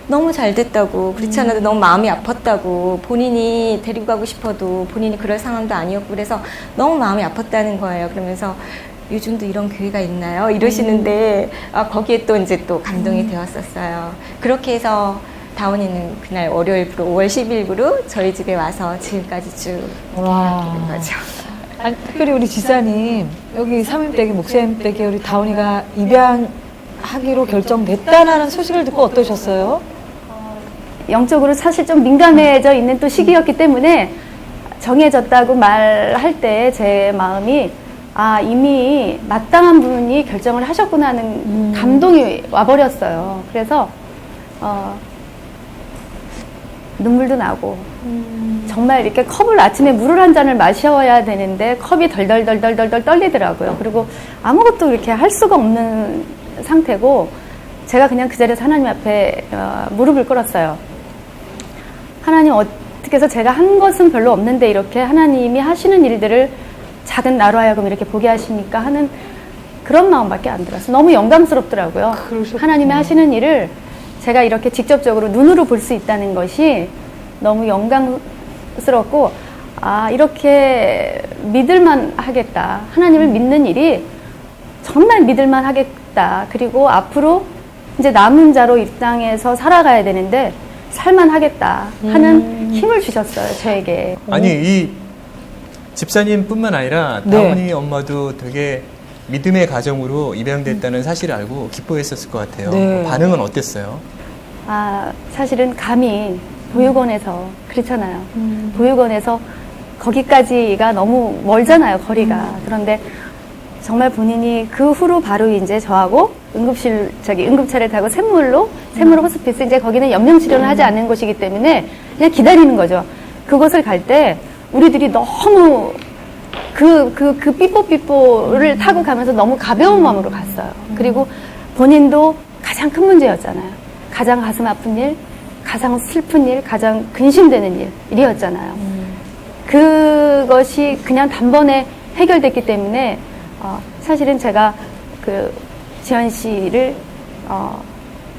너무 잘 됐다고 그렇지 않아도 너무 마음이 아팠다고 본인이 데리고 가고 싶어도 본인이 그럴 상황도 아니었고 그래서 너무 마음이 아팠다는 거예요. 그러면서 요즘도 이런 교회가 있나요? 이러시는데 거기에 또 이제 또 감동이 되었었어요. 그렇게 해서 다운이는 그날 월요일부로 5월 10일부로 저희 집에 와서 지금까지 쭉 된 거죠. 특별히 우리 지사님 여기 삼임댁에 목사님댁에 우리 다운이가 입양하기로 결정됐다는 소식을 듣고 어떠셨어요? 영적으로 사실 좀 민감해져 있는 또 시기였기 때문에 정해졌다고 말할 때 제 마음이 이미 마땅한 분이 결정을 하셨구나 하는 감동이 와버렸어요. 그래서 눈물도 나고 정말 이렇게 컵을 아침에 물을 한 잔을 마셔야 되는데 컵이 덜덜덜덜덜 떨리더라고요. 그리고 아무것도 이렇게 할 수가 없는 상태고 제가 그냥 그 자리에서 하나님 앞에 무릎을 꿇었어요. 하나님, 어떻게 해서 제가 한 것은 별로 없는데 이렇게 하나님이 하시는 일들을 작은 나로 하여금 이렇게 보게 하시니까 하는 그런 마음밖에 안 들었어요. 너무 영광스럽더라고요. 하나님이 하시는 일을 제가 이렇게 직접적으로 눈으로 볼 수 있다는 것이 너무 영광스럽고, 이렇게 믿을만 하겠다. 하나님을 믿는 일이 정말 믿을만 하겠다. 그리고 앞으로 이제 남은 자로 이 땅에서 살아가야 되는데 살만 하겠다 하는 힘을 주셨어요, 저에게. 아니, 이 집사님뿐만 아니라 다운이 엄마도 되게 믿음의 가정으로 입양됐다는 사실을 알고 기뻐했었을 것 같아요. 네. 반응은 어땠어요? 사실은 감히 보육원에서 그렇잖아요. 보육원에서 거기까지가 너무 멀잖아요, 거리가. 그런데 정말 본인이 그 후로 바로 이제 저하고 응급차를 타고 샘물 호스피스, 이제 거기는 연명치료를 하지 않는 곳이기 때문에 그냥 기다리는 거죠. 그곳을 갈 때 우리들이 너무 그 삐뽀삐뽀를 타고 가면서 너무 가벼운 마음으로 갔어요. 그리고 본인도 가장 큰 문제였잖아요. 가장 가슴 아픈 일, 가장 슬픈 일, 가장 근심되는 일이었잖아요. 그것이 그냥 단번에 해결됐기 때문에 사실은 제가 지현 씨를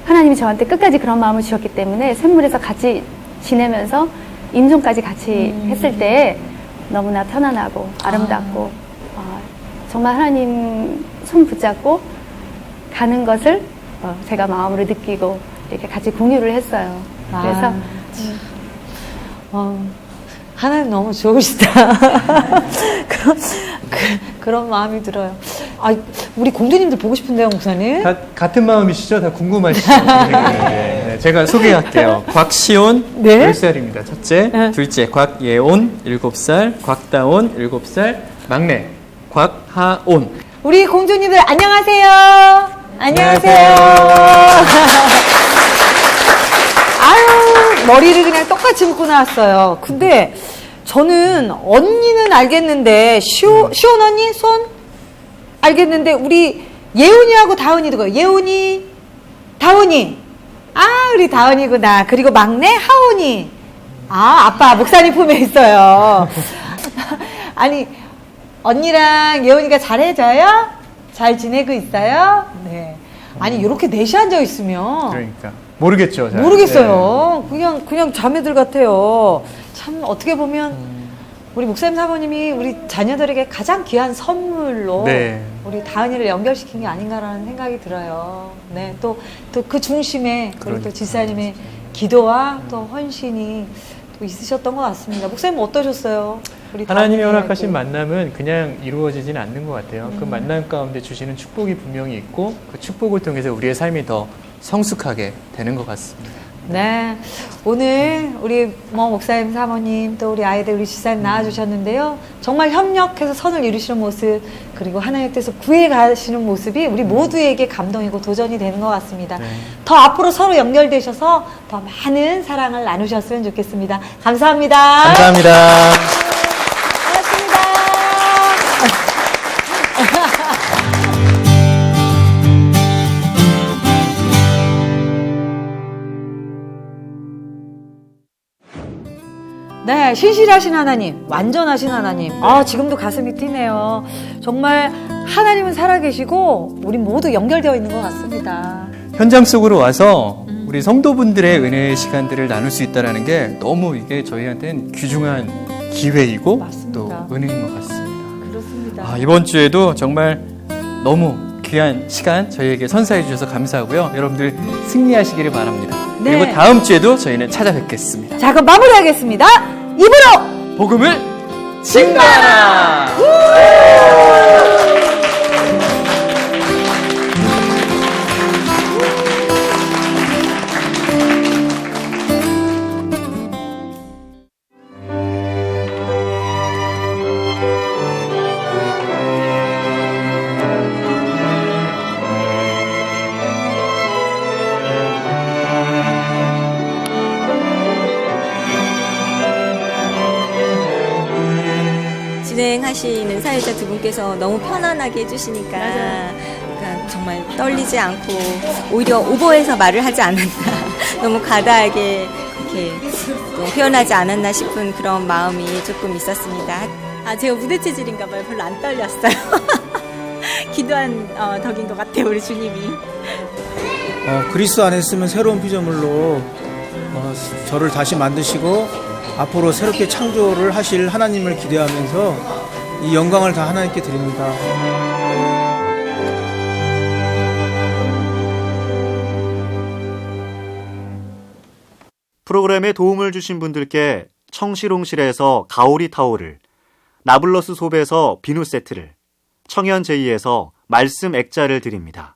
하나님이 저한테 끝까지 그런 마음을 주셨기 때문에 샘물에서 같이 지내면서 임종까지 같이 했을 때 너무나 편안하고 아름답고 정말 하나님 손 붙잡고 가는 것을 제가 마음으로 느끼고 이렇게 같이 공유를 했어요. 그래서 하나님 너무 좋으시다. 그런 마음이 들어요. 우리 공주님들 보고 싶은데요, 목사님? 다 같은 마음이시죠? 다 궁금하시죠? 네, 제가 소개할게요. 곽시온 10살입니다. 첫째, 둘째 곽예온 7살, 곽다온 7살, 막내 곽하온. 우리 공주님들 안녕하세요. 안녕하세요. 아유, 머리를 그냥 똑같이 묶고 나왔어요. 근데 저는 언니는 알겠는데 시온 언니 손 알겠는데 우리 예온이하고 다온이도 그래요. 예온이, 다온이. 우리 다온이구나. 그리고 막내 하온이. 아빠 목사님 품에 있어요. 아니, 언니랑 예온이가 잘해줘요? 잘 지내고 있어요? 네. 아니, 이렇게 넷이 앉아 있으면. 그러니까. 모르겠죠. 잘. 모르겠어요. 그냥 자매들 같아요. 참, 어떻게 보면. 우리 목사님 사모님이 우리 자녀들에게 가장 귀한 선물로 우리 다은이를 연결시킨 게 아닌가라는 생각이 들어요. 네, 또 그 중심에 우리 또 집사님의 기도와 또 헌신이 또 있으셨던 것 같습니다. 목사님 어떠셨어요? 우리 하나님이 허락하신 만남은 그냥 이루어지진 않는 것 같아요. 그 만남 가운데 주시는 축복이 분명히 있고 그 축복을 통해서 우리의 삶이 더 성숙하게 되는 것 같습니다. 네, 오늘 우리 목사님 사모님 또 우리 아이들 우리 집사님 나와주셨는데요. 정말 협력해서 선을 이루시는 모습 그리고 하나님 뜻에서 구해 가시는 모습이 우리 모두에게 감동이고 도전이 되는 것 같습니다. 더 앞으로 서로 연결되셔서 더 많은 사랑을 나누셨으면 좋겠습니다. 감사합니다. 감사합니다. 고맙습니다. 네, 신실하신 하나님, 완전하신 하나님. 지금도 가슴이 뛰네요. 정말 하나님은 살아계시고 우리 모두 연결되어 있는 것 같습니다. 현장 속으로 와서 우리 성도분들의 은혜의 시간들을 나눌 수 있다는 게 너무 이게 저희한테는 귀중한 기회이고 맞습니다. 또 은혜인 것 같습니다. 그렇습니다. 이번 주에도 정말 너무 귀한 시간 저희에게 선사해 주셔서 감사하고요. 여러분들 승리하시기를 바랍니다. 네. 그리고 다음 주에도 저희는 찾아뵙겠습니다. 자, 그럼 마무리하겠습니다. 입으로 복음을 증거하라! 진행하시는 사회자 두 분께서 너무 편안하게 해주시니까 그러니까 정말 떨리지 않고 오히려 오버해서 말을 하지 않았나 너무 가다하게 이렇게 표현하지 않았나 싶은 그런 마음이 조금 있었습니다. 제가 무대 체질인가 봐요. 별로 안 떨렸어요. 기도한 덕인 것 같아요, 우리 주님이. 그리스도 안에 있으면 새로운 피조물로 저를 다시 만드시고 앞으로 새롭게 창조를 하실 하나님을 기대하면서 이 영광을 다 하나님께 드립니다. 프로그램에 도움을 주신 분들께 청실홍실에서 가오리 타올을, 나블러스 솝에서 비누 세트를, 청현 제이에서 말씀 액자를 드립니다.